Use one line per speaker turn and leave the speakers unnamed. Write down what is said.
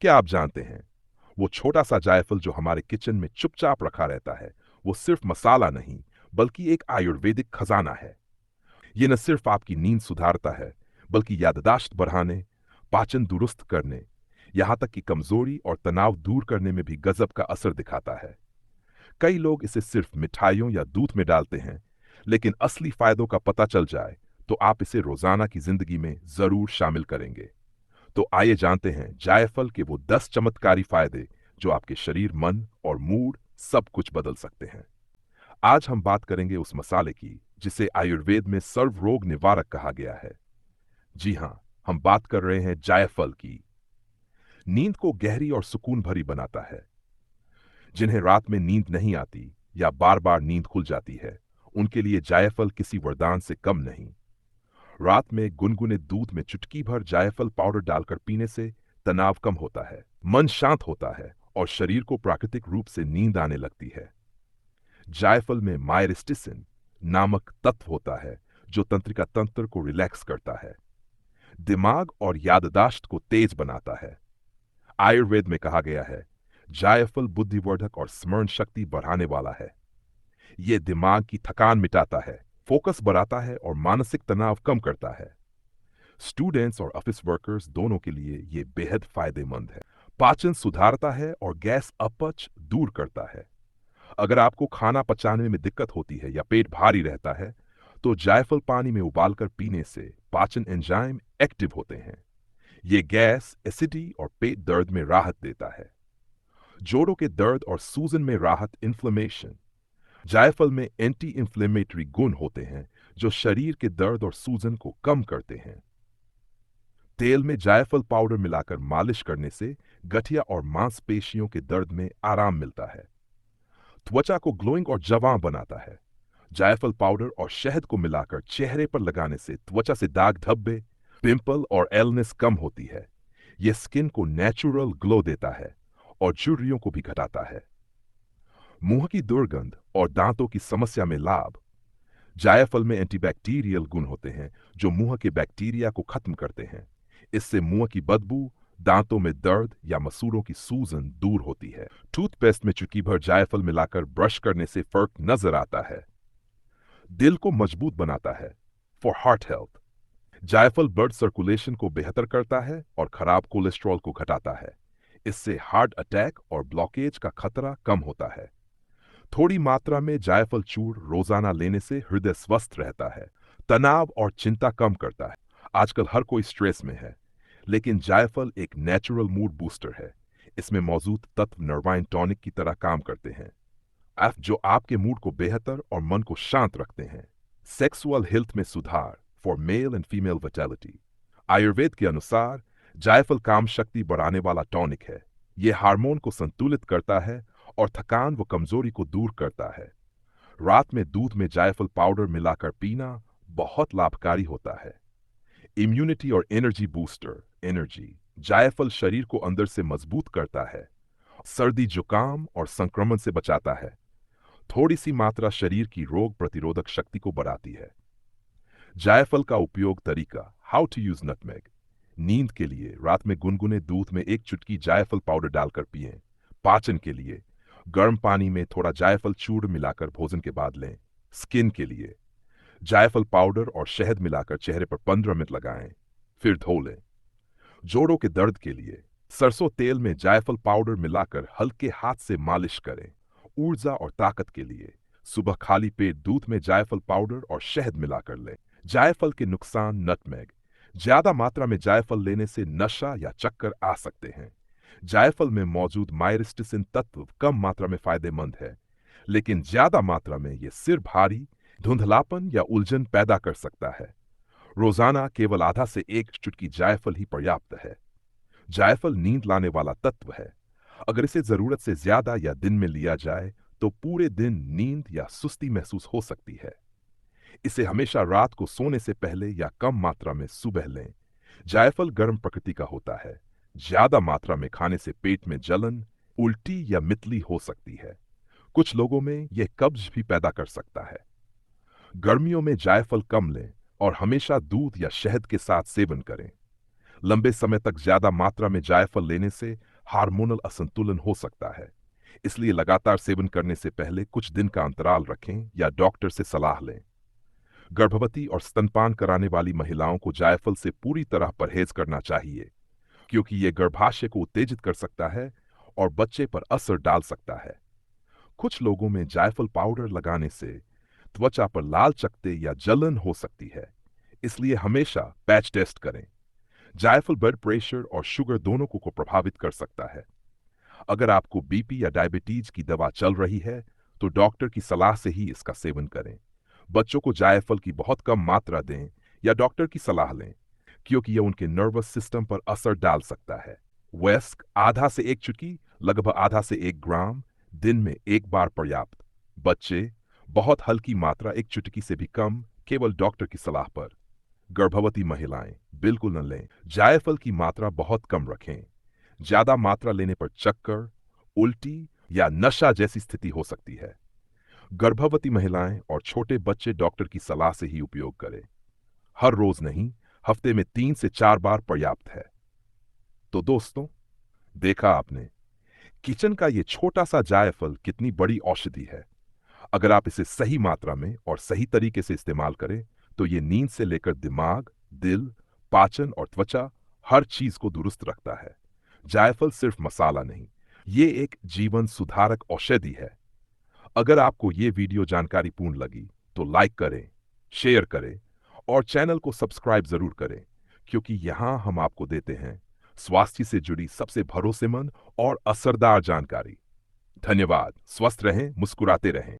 क्या आप जानते हैं, वो छोटा सा जायफल जो हमारे किचन में चुपचाप रखा रहता है, वो सिर्फ मसाला नहीं, बल्कि एक आयुर्वेदिक खजाना है। ये न सिर्फ आपकी नींद सुधारता है, बल्कि याददाश्त बढ़ाने, पाचन दुरुस्त करने, यहाँ तक कि कमजोरी और तनाव दूर करने में भी गजब का असर दिखाता है। कई लोग इसे सिर्फ मिठाइयों या दूध में डालते हैं, लेकिन असली फायदों का पता चल जाए तो आप इसे रोजाना की जिंदगी में जरूर शामिल करेंगे। तो आइए जानते हैं जायफल के वो 10 चमत्कारी फायदे जो आपके शरीर, मन और मूड सब कुछ बदल सकते हैं। आज हम बात करेंगे उस मसाले की जिसे आयुर्वेद में सर्व रोग निवारक कहा गया है। जी हाँ, हम बात कर रहे हैं जायफल की। नींद को गहरी और सुकून भरी बनाता है। जिन्हें रात में नींद नहीं आती या बार बार नींद खुल जाती है, उनके लिए जायफल किसी वरदान से कम नहीं। रात में गुनगुने दूध में चुटकी भर जायफल पाउडर डालकर पीने से तनाव कम होता है, मन शांत होता है और शरीर को प्राकृतिक रूप से नींद आने लगती है। जायफल में मायरिस्टिसिन नामक तत्व होता है जो तंत्रिका तंत्र को रिलैक्स करता है, दिमाग और याददाश्त को तेज बनाता है। आयुर्वेद में कहा गया है, जायफल बुद्धिवर्धक और स्मरण शक्ति बढ़ाने वाला है। ये दिमाग की थकान मिटाता है, फोकस बढ़ाता है और मानसिक तनाव कम करता है। स्टूडेंट्स और ऑफिस वर्कर्स दोनों के लिए ये बेहद फायदेमंद है। पाचन सुधारता है और गैस अपच दूर करता है। अगर आपको खाना पचाने में दिक्कत होती है या पेट भारी रहता है, तो जायफल पानी में उबालकर पीने से पाचन एंजाइम एक्टिव होते हैं। ये गैस, एसिडिटी और पेट दर्द में राहत देता है। जोड़ों के दर्द और सूजन में राहत, इन्फ्लेमेशन। जायफल में एंटी इंफ्लेमेटरी गुण होते हैं जो शरीर के दर्द और सूजन को कम करते हैं। तेल में जायफल पाउडर मिलाकर मालिश करने से गठिया और मांसपेशियों के दर्द में आराम मिलता है। त्वचा को ग्लोइंग और जवां बनाता है। जायफल पाउडर और शहद को मिलाकर चेहरे पर लगाने से त्वचा से दाग धब्बे, पिंपल और एलनेस कम होती है। यह स्किन को नेचुरल ग्लो देता है और झुर्रियों को भी घटाता है। मुंह की दुर्गंध और दांतों की समस्या में लाभ। जायफल में एंटीबैक्टीरियल गुण होते हैं जो मुंह के बैक्टीरिया को खत्म करते हैं। इससे मुंह की बदबू, दांतों में दर्द या मसूड़ों की सूजन दूर होती है। टूथपेस्ट में चुटकी भर जायफल मिलाकर ब्रश करने से फर्क नजर आता है। दिल को मजबूत बनाता है, फॉर हार्ट हेल्थ। जायफल ब्लड सर्कुलेशन को बेहतर करता है और खराब कोलेस्ट्रॉल को घटाता है। इससे हार्ट अटैक और ब्लॉकेज का खतरा कम होता है। थोड़ी मात्रा में जायफल चूर्ण रोजाना लेने से हृदय स्वस्थ रहता है। तनाव और चिंता कम करता है। आजकल हर कोई स्ट्रेस में है, लेकिन जायफल एक नेचुरल मूड बूस्टर है। इसमें मौजूद तत्व नर्वाइन टॉनिक की तरह काम करते हैं, जो आपके मूड को बेहतर और मन को शांत रखते हैं। सेक्सुअल हेल्थ में सुधार, for male and female vitality. Ayurveda के अनुसार जायफल काम शक्ति बढ़ाने वाला टॉनिक है। यह हार्मोन को संतुलित करता है और थकान व कमजोरी को दूर करता है। रात में दूध में जायफल पाउडर मिलाकर पीना बहुत लाभकारी होता है। इम्यूनिटी और एनर्जी बूस्टर, एनर्जी। जायफल शरीर को अंदर से मजबूत करता है, सर्दी, जुकाम और संक्रमण से बचाता है। थोड़ी सी मात्रा शरीर की रोग प्रतिरोधक शक्ति को बढ़ाती है। जायफल का उपयोग तरीका, हाउ टू यूज नटमेग। नींद के लिए रात में गुनगुने दूध में एक चुटकी जायफल पाउडर डालकर पिएं। पाचन के लिए गर्म पानी में थोड़ा जायफल चूर्ण मिलाकर भोजन के बाद लें। स्किन के लिए जायफल पाउडर और शहद मिलाकर चेहरे पर 15 मिनट लगाएं, फिर धो लें। जोड़ों के दर्द के लिए सरसों तेल में जायफल पाउडर मिलाकर हल्के हाथ से मालिश करें। ऊर्जा और ताकत के लिए सुबह खाली पेट दूध में जायफल पाउडर और शहद मिलाकर लें। जायफल के नुकसान, नटमेग। ज्यादा मात्रा में जायफल लेने से नशा या चक्कर आ सकते हैं। जायफल में मौजूद मायरिस्टिसिन तत्व कम मात्रा में फायदेमंद है, लेकिन ज्यादा मात्रा में यह सिर भारी, धुंधलापन या उलझन पैदा कर सकता है। रोजाना केवल आधा से 1 चुटकी जायफल ही पर्याप्त है। जायफल नींद लाने वाला तत्व है। अगर इसे जरूरत से ज्यादा या दिन में लिया जाए तो पूरे दिन नींद या सुस्ती महसूस हो सकती है। इसे हमेशा रात को सोने से पहले या कम मात्रा में सुबह लें। जायफल गर्म प्रकृति का होता है। ज्यादा मात्रा में खाने से पेट में जलन, उल्टी या मितली हो सकती है। कुछ लोगों में यह कब्ज भी पैदा कर सकता है। गर्मियों में जायफल कम लें और हमेशा दूध या शहद के साथ सेवन करें। लंबे समय तक ज्यादा मात्रा में जायफल लेने से हार्मोनल असंतुलन हो सकता है। इसलिए लगातार सेवन करने से पहले कुछ दिन का अंतराल रखें या डॉक्टर से सलाह लें। गर्भवती और स्तनपान कराने वाली महिलाओं को जायफल से पूरी तरह परहेज करना चाहिए, क्योंकि यह गर्भाशय को उत्तेजित कर सकता है और बच्चे पर असर डाल सकता है। कुछ लोगों में जायफल पाउडर लगाने से त्वचा पर लाल चकत्ते या जलन हो सकती है, इसलिए हमेशा पैच टेस्ट करें। जायफल ब्लड प्रेशर और शुगर दोनों को प्रभावित कर सकता है। अगर आपको बीपी या डायबिटीज की दवा चल रही है, तो डॉक्टर की सलाह से ही इसका सेवन करें। बच्चों को जायफल की बहुत कम मात्रा दें या डॉक्टर की सलाह लें, क्योंकि यह उनके नर्वस सिस्टम पर असर डाल सकता है। वयस्क आधा से 1 चुटकी, लगभग आधा से 1 ग्राम दिन में 1 बार पर्याप्त। बच्चे बहुत हल्की मात्रा 1 चुटकी से भी कम, केवल डॉक्टर की सलाह पर। गर्भवती महिलाएं बिल्कुल न लें। जायफल की मात्रा बहुत कम रखें। ज्यादा मात्रा लेने पर चक्कर, उल्टी या नशा जैसी स्थिति हो सकती है। गर्भवती महिलाएं और छोटे बच्चे डॉक्टर की सलाह से ही उपयोग करें। हर रोज नहीं, हफ्ते में 3 से 4 बार पर्याप्त है। तो दोस्तों, देखा आपने, किचन का ये छोटा सा जायफल कितनी बड़ी औषधि है। अगर आप इसे सही मात्रा में और सही तरीके से इस्तेमाल करें, तो ये नींद से लेकर दिमाग, दिल, पाचन और त्वचा हर चीज को दुरुस्त रखता है। जायफल सिर्फ मसाला नहीं, ये एक जीवन सुधारक औषधि है। अगर आपको ये वीडियो जानकारीपूर्ण लगी, तो लाइक करें, शेयर करें और चैनल को सब्सक्राइब जरूर करें, क्योंकि यहां हम आपको देते हैं स्वास्थ्य से जुड़ी सबसे भरोसेमंद और असरदार जानकारी। धन्यवाद। स्वस्थ रहें, मुस्कुराते रहें।